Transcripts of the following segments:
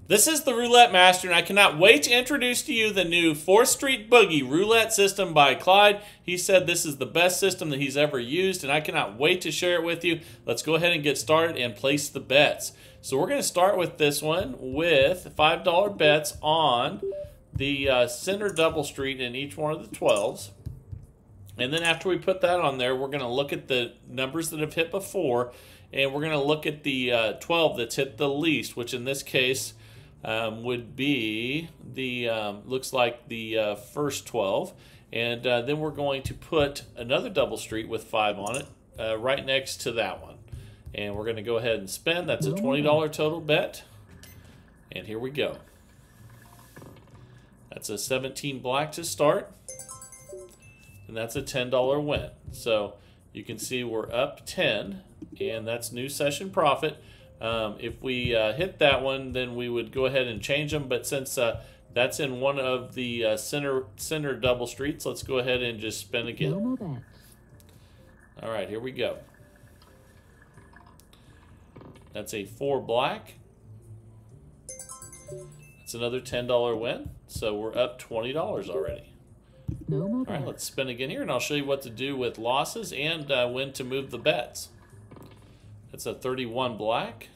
This is the Roulette Master, and I cannot wait to introduce to you the new 4th Street Boogie Roulette system by Clyde. He said this is the best system that he's ever used, and I cannot wait to share it with you. Let's go ahead and get started and place the bets. So we're going to start with this one with $5 bets on the center double street in each one of the 12s. And then after we put that on there, we're going to look at the numbers that have hit before, and we're going to look at the 12 that's hit the least, which in this case would be the looks like the first 12, and then we're going to put another double street with 5 on it right next to that one, and we're going to go ahead and spend. That's a $20 total bet, and here we go. That's a 17 black to start, and that's a $10 win. So you can see we're up 10, and that's new session profit. If we hit that one, then we would go ahead and change them. But since that's in one of the center double streets, let's go ahead and just spin again. No more bets. All right, here we go. That's a 4 black. That's another $10 win. So we're up $20 already. No more All bets. right, let's spin again here, and I'll show you what to do with losses and when to move the bets. That's a 31 black.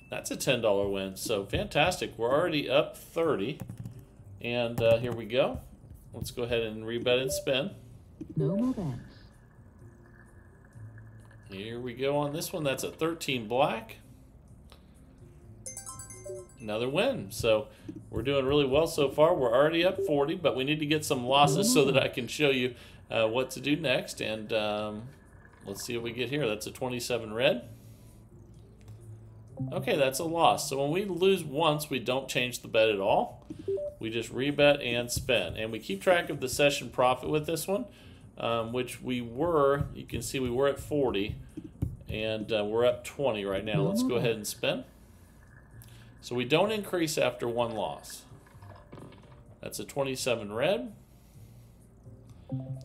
That's a $10 win. So fantastic. We're already up 30. And here we go. Let's go ahead and rebet and spin. No more bets. Here we go on this one. That's a 13 black. Another win. So we're doing really well so far. We're already up 40, but we need to get some losses so that I can show you what to do next. And let's see what we get here. That's a 27 red. Okay, that's a loss. So when we lose once, we don't change the bet at all. We just rebet and spin. And we keep track of the session profit with this one, which we were, you can see we were at 40, and we're up 20 right now. Let's go ahead and spin. So we don't increase after one loss. That's a 27 red.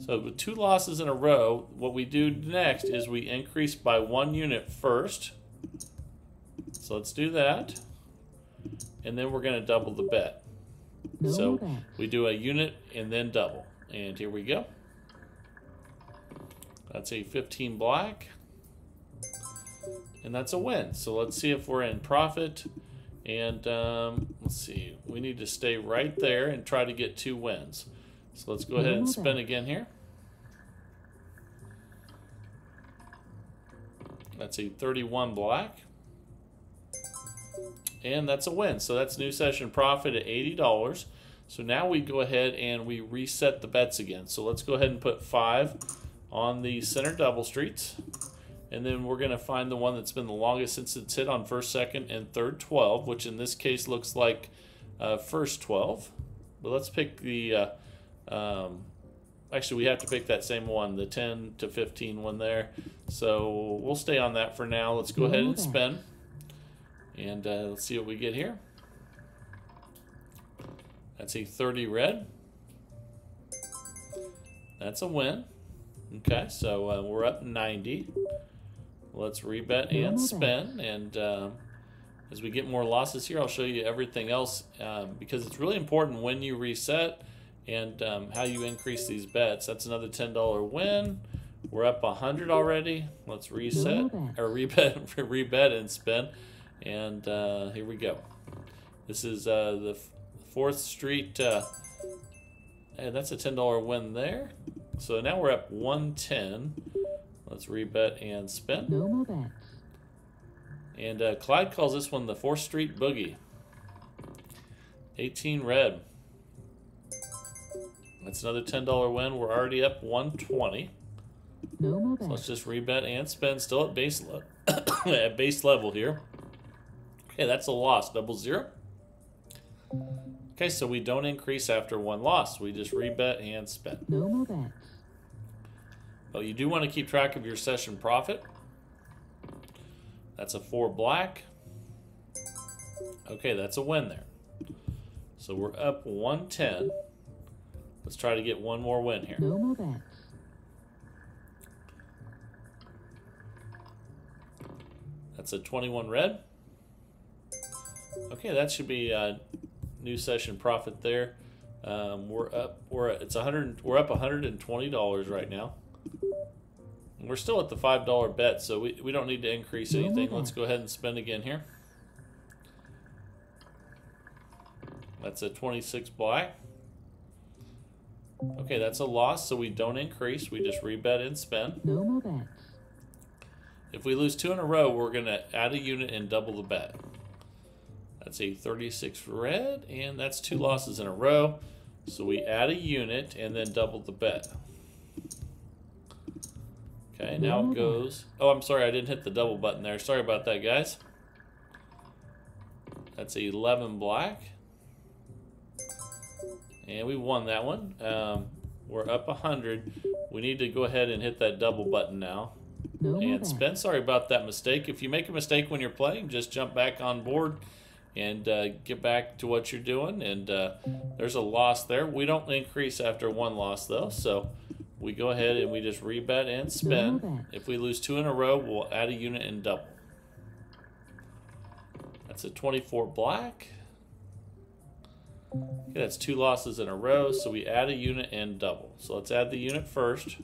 So with 2 losses in a row, what we do next is we increase by 1 unit first. So let's do that. And then we're going to double the bet. No So bets. we do a unit and then double. And here we go. That's a 15 black. And that's a win. So let's see if we're in profit. And let's see. We need to stay right there and try to get 2 wins. So let's go ahead and spin again here. That's a 31 black. And that's a win. So that's new session profit at $80. So now we go ahead and we reset the bets again. So let's go ahead and put 5 on the center double streets. And then we're going to find the one that's been the longest since it's hit on first, second, and third 12, which in this case looks like first 12. But let's pick the... actually, we have to pick that same one, the 10 to 15 one there. So we'll stay on that for now. Let's go ahead and spin. And let's see what we get here. That's a 30 red. That's a win. Okay, so we're up 90. Let's rebet and spin. And as we get more losses here, I'll show you everything else because it's really important when you reset and how you increase these bets. That's another $10 win. We're up 100 already. Let's reset or rebet and spin. And here we go. This is the 4th Street. And that's a $10 win there. So now we're up 110. Let's rebet and spin. No more bets. And Clyde calls this one the 4th Street Boogie. 18 red. That's another $10 win. We're already up 120. No more So bets. let's just rebet and spin. Still at at base level here. Okay, that's a loss. 0-0. Okay, so we don't increase after one loss. We just rebet and spin. No more bets. But you do want to keep track of your session profit. That's a 4 black. Okay, that's a win there. So we're up 110. Let's try to get one more win here. No more bets. That's a 21 red. Okay, that should be a new session profit there. We're up $120 right now. We're still at the $5 bet, so we don't need to increase anything. Let's go ahead and spend again here. That's a 26 black. Okay, that's a loss, so we don't increase. We just rebet and spend. No more bets. If we lose 2 in a row, we're going to add a unit and double the bet. That's a 36 red, and that's 2 losses in a row. So we add a unit and then double the bet. Okay, now it goes... Oh, I'm sorry, I didn't hit the double button there. Sorry about that, guys. That's 11 black. And we won that one. We're up 100. We need to go ahead and hit that double button now. And spend. Sorry about that mistake. If you make a mistake when you're playing, just jump back on board and get back to what you're doing. And there's a loss there. We don't increase after 1 loss, though. So we go ahead and we just rebet and spend. If we lose 2 in a row, we'll add a unit and double. That's a 24 black. Okay, that's 2 losses in a row, so we add a unit and double. So let's add the unit first.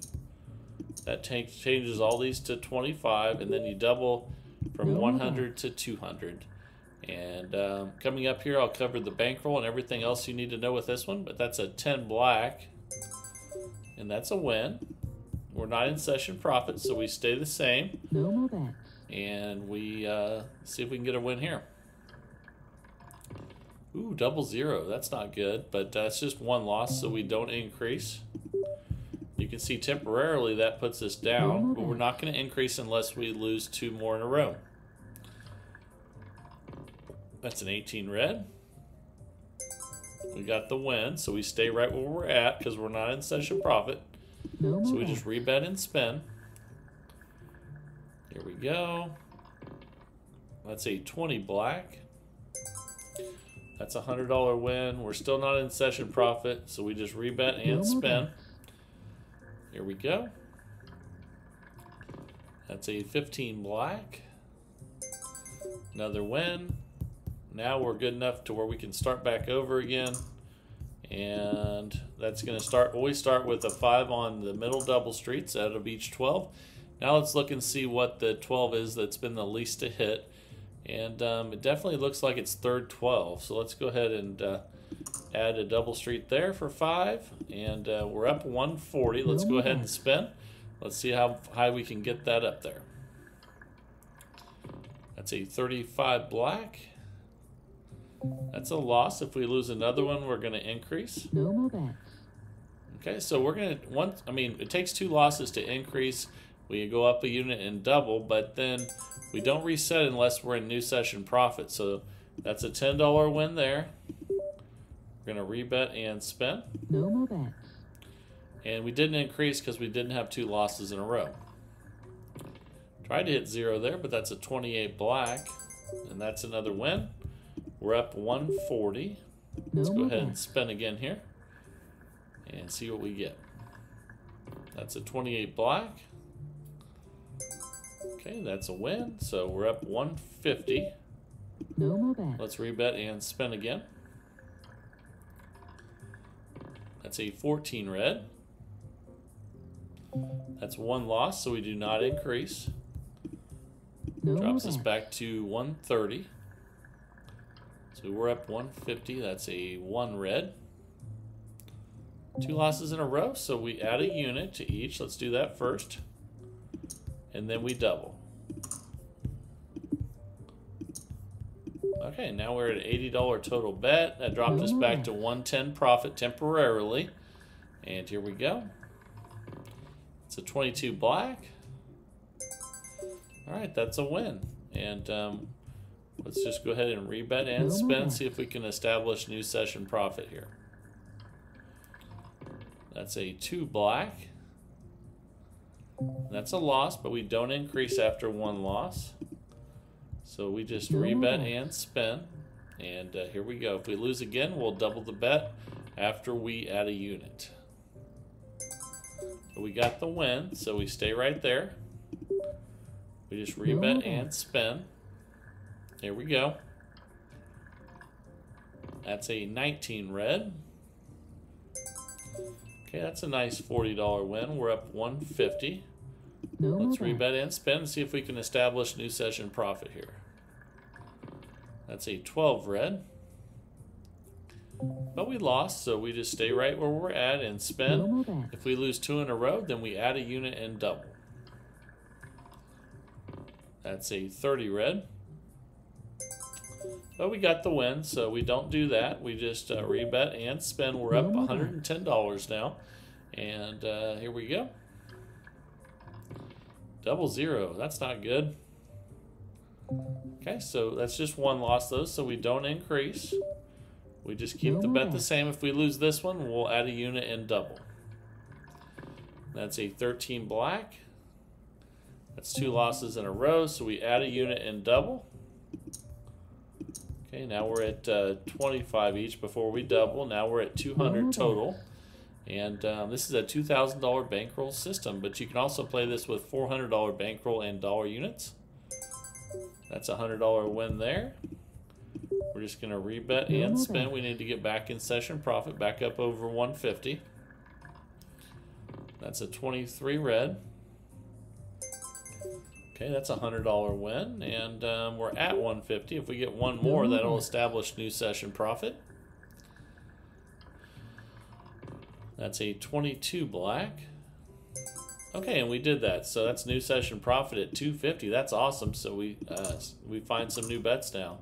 That changes all these to 25, and then you double from 100 to 200. And coming up here, I'll cover the bankroll and everything else you need to know with this one, but that's a 10 black, and that's a win. We're not in session profit, so we stay the same. No more bets. And we see if we can get a win here. Ooh, 00. That's not good, but that's just 1 loss, so we don't increase. You can see temporarily that puts us down, but we're not going to increase unless we lose 2 more in a row. That's an 18 red. We got the win, so we stay right where we're at because we're not in session profit. So we just rebet and spin. Here we go. That's a 20 black. That's a $100 win. We're still not in session profit, so we just rebet and spin. Here we go. That's a 15 black. Another win. Now we're good enough to where we can start back over again. And that's going to always start with a 5 on the middle double streets out of each 12. Now let's look and see what the 12 is that's been the least to hit. And it definitely looks like it's third 12. So let's go ahead and add a double street there for 5. And we're up 140. Let's go ahead and spin. Let's see how high we can get that up there. That's a 35 black. That's a loss. If we lose another one, we're going to increase. No more bets. Okay, so we're going to, it takes 2 losses to increase. We go up a unit and double, but then we don't reset unless we're in new session profit. So that's a $10 win there. We're going to rebet and spin. No more bets. And we didn't increase because we didn't have 2 losses in a row. Tried to hit 0 there, but that's a 28 black. And that's another win. We're up 140. Let's go ahead and spin again here. And see what we get. That's a 28 black. Okay, that's a win. So we're up 150. No more bets. Let's rebet and spin again. That's a 14 red. That's 1 loss, so we do not increase. Drops us back to 130. So we're up 150. That's a 1 red. 2 losses in a row, so we add a unit to each. Let's do that first. And then we double. Okay, now we're at an $80 total bet. That dropped us back to 110 profit temporarily. And here we go. It's a 22 black. All right, that's a win. And let's just go ahead and rebet and spin, see if we can establish new session profit here. That's a 2 black. That's a loss, but we don't increase after 1 loss. So we just rebet and spin. And here we go. If we lose again, we'll double the bet after we add a unit. So we got the win, so we stay right there. We just rebet and spin. Here we go. That's a 19 red. Okay, that's a nice $40 win. We're up 150. No Let's more rebet and spin and see if we can establish new session profit here. That's a 12 red. But we lost, so we just stay right where we're at and No spin. more bets. If we lose 2 in a row, then we add a unit and double. That's a 30 red. But we got the win, so we don't do that. We just rebet and spin. We're up $110 now. And here we go. Double zero. That's not good. Okay, so that's just one loss, though, so we don't increase. We just keep the bet the same. If we lose this one, we'll add a unit and double. That's a 13 black. That's 2 losses in a row, so we add a unit and double. Okay, now we're at 25 each before we double. Now we're at 200 total. And this is a $2,000 bankroll system, but you can also play this with $400 bankroll and dollar units. That's a $100 win there. We're just going to rebet and spin. We need to get back in session profit, back up over 150. That's a 23 red. Okay, that's a $100 win, and we're at 150. If we get one more, that'll establish new session profit. That's a 22 black. Okay, and we did that. So that's new session profit at 250. That's awesome. So we find some new bets now.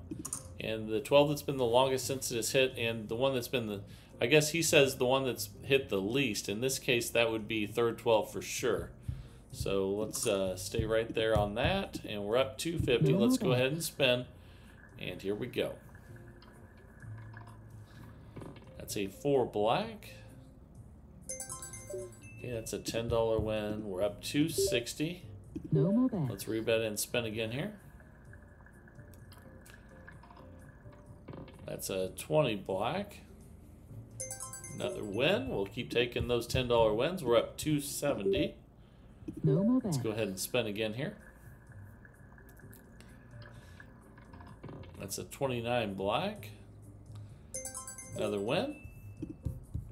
And the 12 that's been the longest since it has hit, and the one that's been the, I guess he says the one that's hit the least. In this case, that would be third 12 for sure. So let's stay right there on that. And we're up 250. Let's go ahead and spin. And here we go. That's a 4 black. Okay, that's a $10 win. We're up 260. No more bets. Let's rebet and spin again here. That's a 20 black. Another win. We'll keep taking those $10 wins. We're up 270. No more bets. Let's go ahead and spin again here. That's a 29 black. Another win.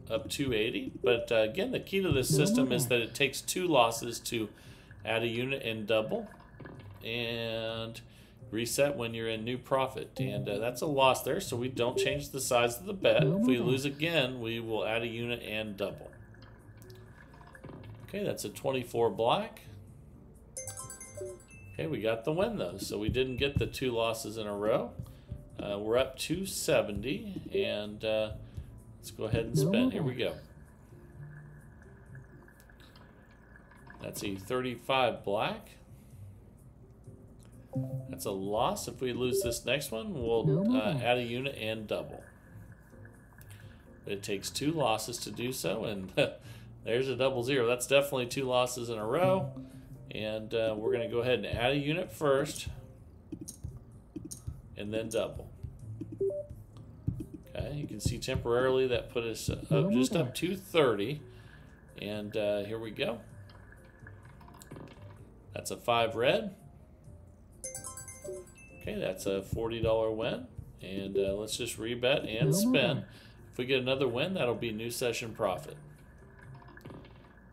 Up 280. But again, the key to this system is that it takes 2 losses to add a unit and double. And reset when you're in new profit. And that's a loss there, so we don't change the size of the bet. If we lose again, we will add a unit and double. Okay, that's a 24 black. Okay, we got the win though, so we didn't get the 2 losses in a row. We're up 270, and let's go ahead and spin. Here we go. That's a 35 black. That's a loss. If we lose this next one, we'll add a unit and double. But it takes 2 losses to do so, and there's a double zero. That's definitely 2 losses in a row. And we're going to go ahead and add a unit first, and then double. Okay, you can see temporarily that put us up, just up 230. And here we go. That's a 5 red. Okay, that's a $40 win. And let's just rebet and spin. If we get another win, that'll be new session profit.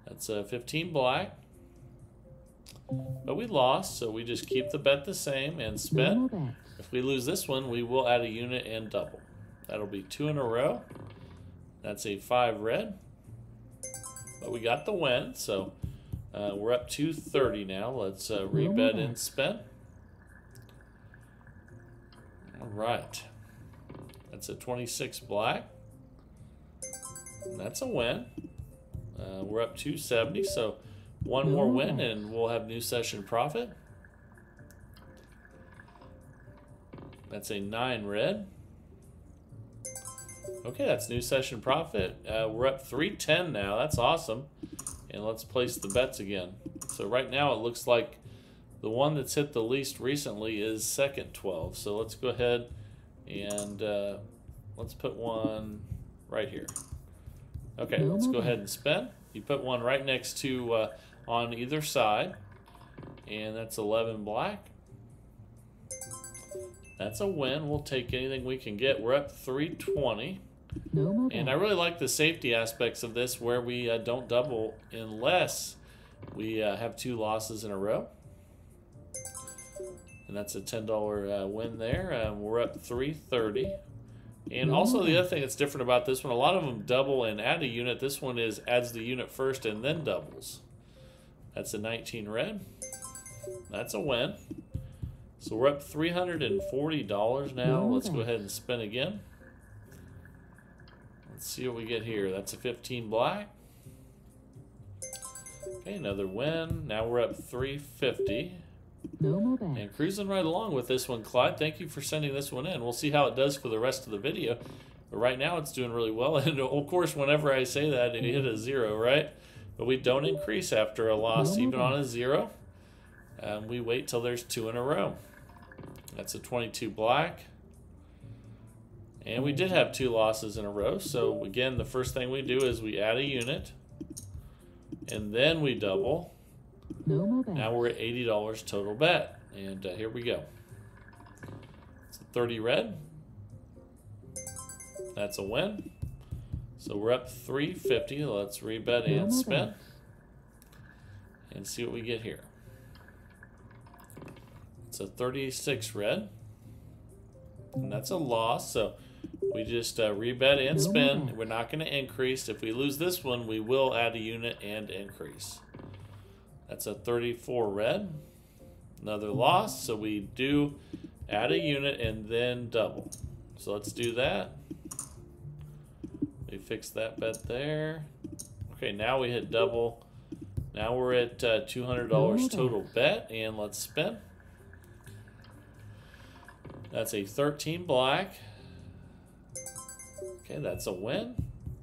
That's a 15 black. But we lost, so we just keep the bet the same and spin. If we lose this one, we will add a unit and double. That'll be 2 in a row. That's a 5 red. But we got the win, so we're up 230 now. Let's rebet and spin. All right. That's a 26 black. And that's a win. We're up 270, so one more win and we'll have new session profit. That's a 9 red. Okay, that's new session profit. We're up 310 now. That's awesome. And let's place the bets again. So right now it looks like the one that's hit the least recently is second 12. So let's go ahead and let's put one right here. Okay, let's go ahead and spin. You put one right next to on either side. And that's 11 black. That's a win. We'll take anything we can get. We're up 320. No more And I bets. really like the safety aspects of this where we don't double unless we have 2 losses in a row. And that's a $10 win there. We're up 330. And also the other thing that's different about this one, a lot of them double and add a unit. This one is adds the unit first and then doubles. That's a 19 red. That's a win. So we're up $340 now. Let's go ahead and spin again. Let's see what we get here. That's a 15 black. Okay, another win. Now we're up 350. No more bets. And cruising right along with this one, Clyde. Thank you for sending this one in. We'll see how it does for the rest of the video. But right now it's doing really well. And of course, whenever I say that, it hit a 0, right? But we don't increase after a loss, even on a 0. We wait till there's 2 in a row. That's a 22 black. And we did have 2 losses in a row. So again, the first thing we do is we add a unit. And then we double. No more bets. Now we're at $80 total bet. And here we go. It's a 30 red. That's a win. So we're up 350. Let's rebet and spin. And see what we get here. It's a 36 red. And that's a loss. So we just rebet and spin. We're not going to increase. If we lose this one, we will add a unit and increase. That's a 34 red. Another loss. So we do add a unit and then double. So let's do that. We fix that bet there. Okay, now we hit double. Now we're at $200 total bet. And let's spin. That's a 13 black. Okay, that's a win.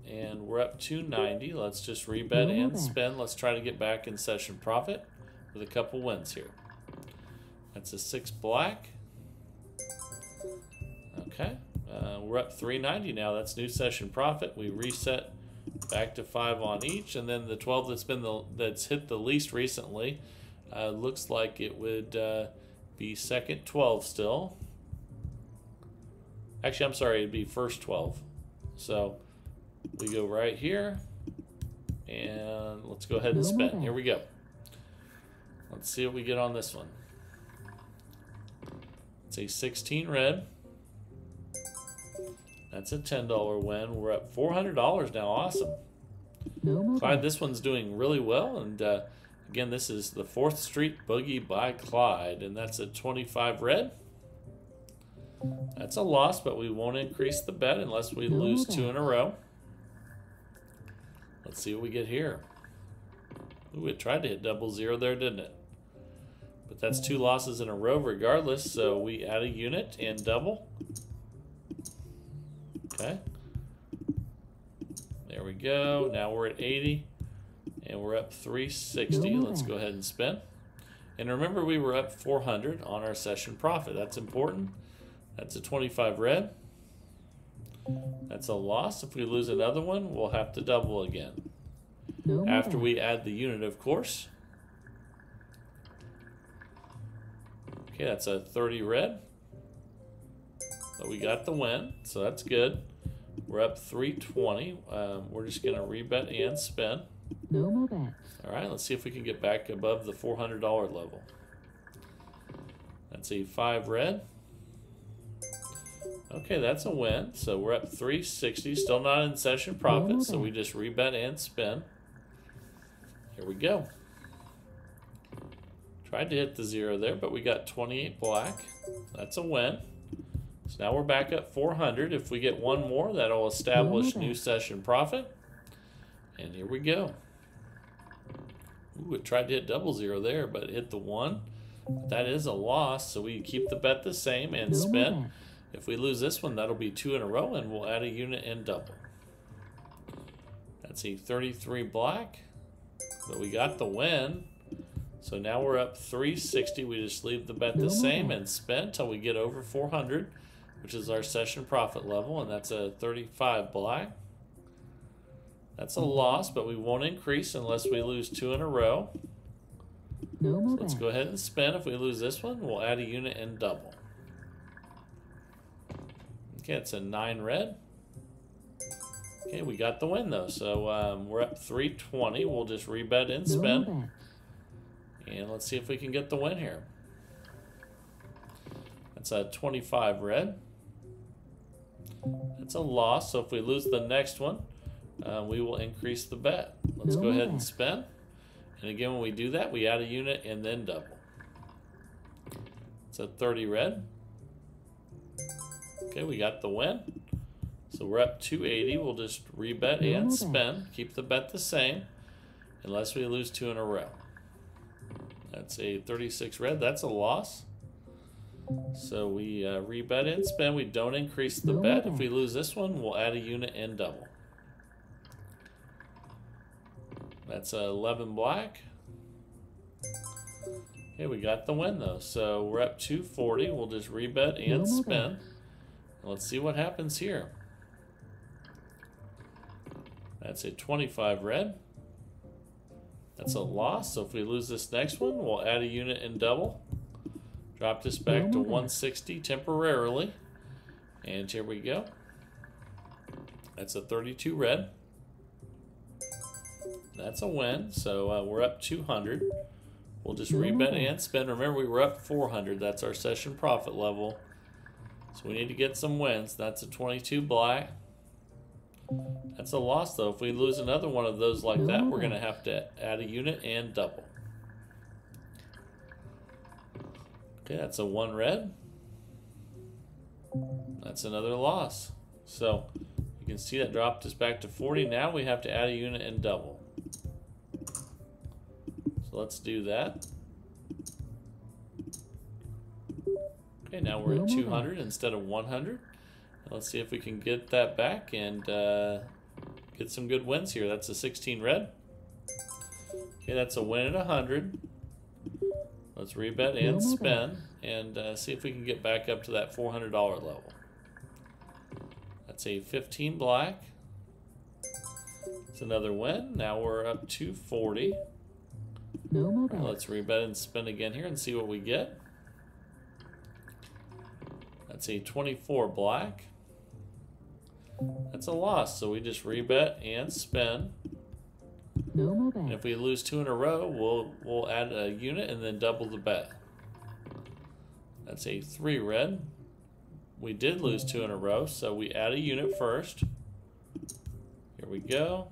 And we're up 290. Let's just rebet and spin. Let's try to get back in session profit with a couple wins here. That's a 6 black. Okay, we're up 390 now. That's new session profit. We reset back to 5 on each, and then the 12 that's hit the least recently looks like it would be second 12 still. Actually, I'm sorry, it'd be first 12. So we go right here, and let's go ahead and spin. Here we go. Let's see what we get on this one. It's a 16 red. That's a $10 win. We're up $400 now. Awesome. Clyde, this one's doing really well. And again, this is the 4th Street Boogie by Clyde, and that's a 25 red. That's a loss, but we won't increase the bet unless we lose 2 in a row. Let's see what we get here. Ooh, it tried to hit 00 there, didn't it? But that's 2 losses in a row regardless, so we add a unit and double. Okay. There we go. Now we're at 80, and we're up 360. Let's go ahead and spin. And remember, we were up 400 on our session profit. That's important. That's a 25 red. That's a loss. If we lose another one, we'll have to double again. After we add the unit, of course. Okay, that's a 30 red. But we got the win, so that's good. We're up 320. We're just going to rebet and spin. No more bets. All right, let's see if we can get back above the $400 level. That's a 5 red. Okay, that's a win. So we're up 360. Still not in session profit, so we just rebet and spin. Here we go. Tried to hit the 0 there, but we got 28 black. That's a win. So now we're back up 400. If we get one more, that'll establish new session profit. And here we go. Ooh, it tried to hit 00 there, but it hit the 1. That is a loss, so we keep the bet the same and spin. If we lose this one, that'll be 2 in a row, and we'll add a unit and double. That's a 33 black, but we got the win. So now we're up 360. We just leave the bet the same and spin until we get over 400, which is our session profit level, and that's a 35 black. That's a loss, but we won't increase unless we lose 2 in a row. So let's go ahead and spin. If we lose this one, we'll add a unit and double. Okay, it's a 9 red. Okay, we got the win though. So we're up 320. We'll just rebet and No more spin. bets. And let's see if we can get the win here. That's a 25 red. That's a loss. So if we lose the next one, we will increase the bet. Let's go ahead and spin. And again, when we do that, we add a unit and then double. It's a 30 red. Okay, we got the win. So we're up 280. We'll just rebet and spin. Keep the bet the same unless we lose 2 in a row. That's a 36 red. That's a loss. So we rebet and spin. We don't increase the bet. If we lose this one, we'll add a unit and double. That's a 11 black. Okay, we got the win though. So we're up 240. We'll just rebet and spin. Let's see what happens here. That's a 25 red. That's a loss. So if we lose this next one, we'll add a unit and double. Drop this back to 160 temporarily. And here we go. That's a 32 red. That's a win. So we're up 200. We'll just rebet and spin. Remember, we were up 400. That's our session profit level. So we need to get some wins. That's a 22 black. That's a loss, though. If we lose another one of those like that, we're going to have to add a unit and double. Okay, that's a 1 red. That's another loss. So you can see that dropped us back to 40. Now we have to add a unit and double. So let's do that. Okay, now we're at 200 instead of 100. Let's see if we can get that back and get some good wins here. That's a 16 red. Okay, that's a win at 100. Let's rebet and spin and see if we can get back up to that $400 level. That's a 15 black. It's another win. Now we're up to 40. Let's rebet and spin again here and see what we get. That's a 24 black. That's a loss, so we just rebet and spin. And if we lose 2 in a row, we'll add a unit and then double the bet. That's a 3 red. We did lose 2 in a row, so we add a unit first. Here we go.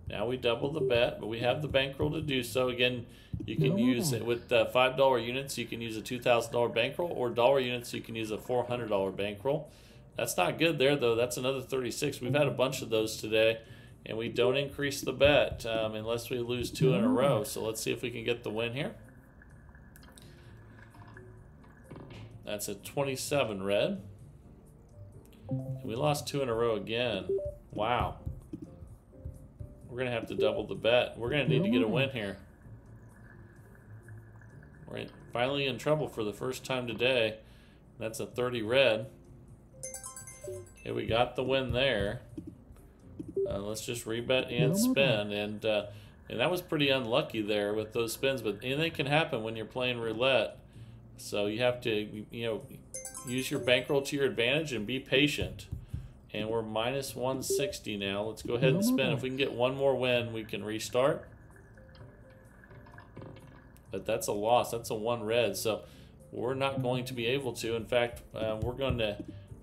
Now we double the bet, but we have the bankroll to do so. Again, you can use it with $5 units. You can use a $2,000 bankroll, or dollar units. You can use a $400 bankroll. That's not good there, though. That's another 36. We've had a bunch of those today, and we don't increase the bet unless we lose 2 in a row. So let's see if we can get the win here. That's a 27 red. And we lost 2 in a row again. Wow. We're going to have to double the bet. We're going to need to get a win here. We're finally in trouble for the first time today. That's a 30 red. Okay, we got the win there. Let's just rebet and spin. And that was pretty unlucky there with those spins. But anything can happen when you're playing roulette. So you have to, use your bankroll to your advantage and be patient. And we're minus 160 now. Let's go ahead and spin. If we can get one more win, we can restart. But that's a loss. That's a 1 red. So we're not going to be able to. In fact, we're going to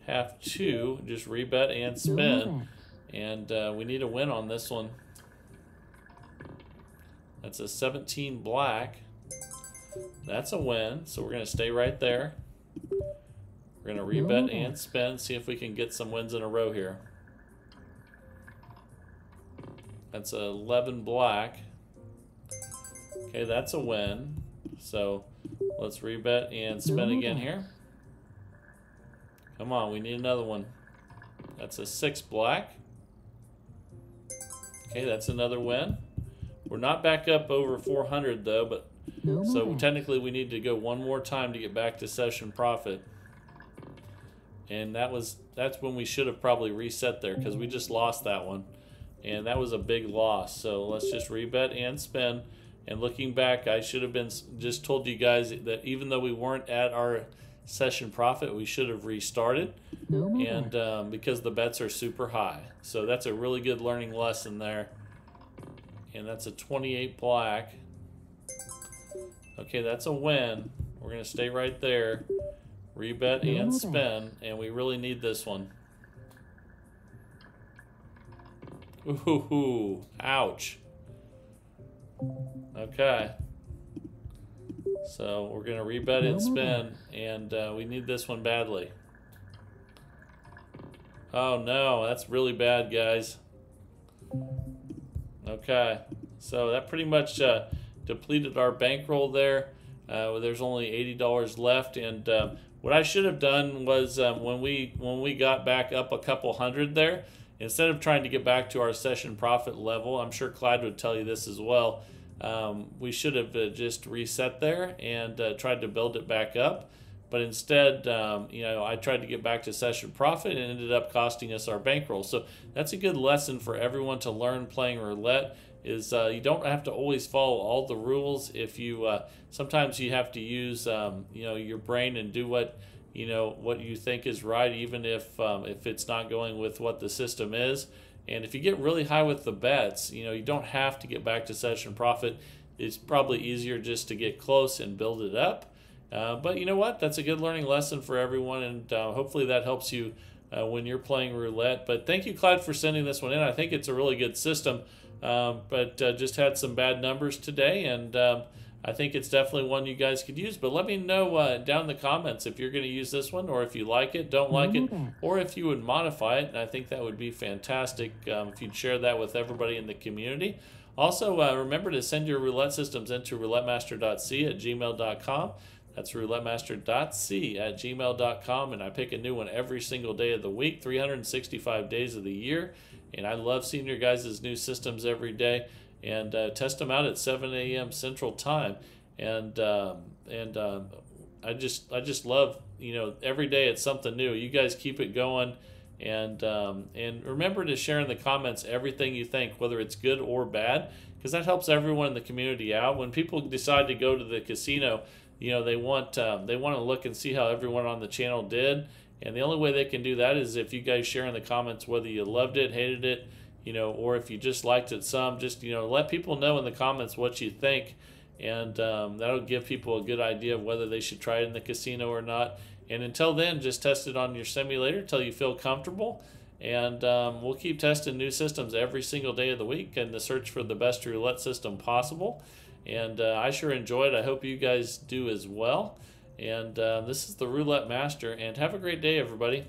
have to just rebet and spin. And we need a win on this one. That's a 17 black. That's a win. So we're going to stay right there. We're going to rebet and spin, see if we can get some wins in a row here. That's a 11 black. Okay, that's a win. So let's rebet and spin again here. Come on, we need another one. That's a 6 black. Okay, that's another win. We're not back up over 400 though, but so technically we need to go one more time to get back to session profit. And that's when we should have probably reset there, because we just lost that one. And that was a big loss. So let's just rebet and spin. And looking back, I should have been just told you guys that even though we weren't at our session profit, we should have restarted, and because the bets are super high. So that's a really good learning lesson there. And that's a 28 black. Okay, that's a win. We're going to stay right there. Rebet and spin, and we really need this one. Ooh, ouch. Okay. So we're going to rebet and spin, and we need this one badly. Oh no, that's really bad, guys. Okay, so that pretty much depleted our bankroll there. There's only $80 left, and what I should have done was when we got back up a couple hundred there, instead of trying to get back to our session profit level, I'm sure Clyde would tell you this as well, we should have just reset there and tried to build it back up. But instead, you know, I tried to get back to session profit and ended up costing us our bankroll. So that's a good lesson for everyone to learn playing roulette. Is you don't have to always follow all the rules. If you sometimes you have to use you know, your brain and do what you think is right, even if it's not going with what the system is. And if you get really high with the bets, you know, you don't have to get back to session profit. It's probably easier just to get close and build it up. But you know what? That's a good learning lesson for everyone, and hopefully that helps you when you're playing roulette. But thank you, Clyde, for sending this one in. I think it's a really good system, but just had some bad numbers today, and I think it's definitely one you guys could use. But let me know down in the comments if you're going to use this one, or if you like it, don't like it, or if you would modify it. And I think that would be fantastic if you'd share that with everybody in the community. Also, remember to send your roulette systems into roulettemaster.c@gmail.com. That's roulettemaster.c@gmail.com, and I pick a new one every single day of the week, 365 days of the year. And I love seeing your guys' new systems every day, and test them out at 7 a.m. Central Time. And I just love, you know, every day it's something new. You guys keep it going, and remember to share in the comments everything you think, whether it's good or bad, because that helps everyone in the community out. When people decide to go to the casino, you know, they want to look and see how everyone on the channel did, and the only way they can do that is if you guys share in the comments whether you loved it, hated it, you know, or if you just liked it some. Just, you know, let people know in the comments what you think, and that'll give people a good idea of whether they should try it in the casino or not. And until then, just test it on your simulator until you feel comfortable, and we'll keep testing new systems every single day of the week in the search for the best roulette system possible. And I sure enjoy it. I hope you guys do as well. And this is the Roulette Master, and have a great day, everybody.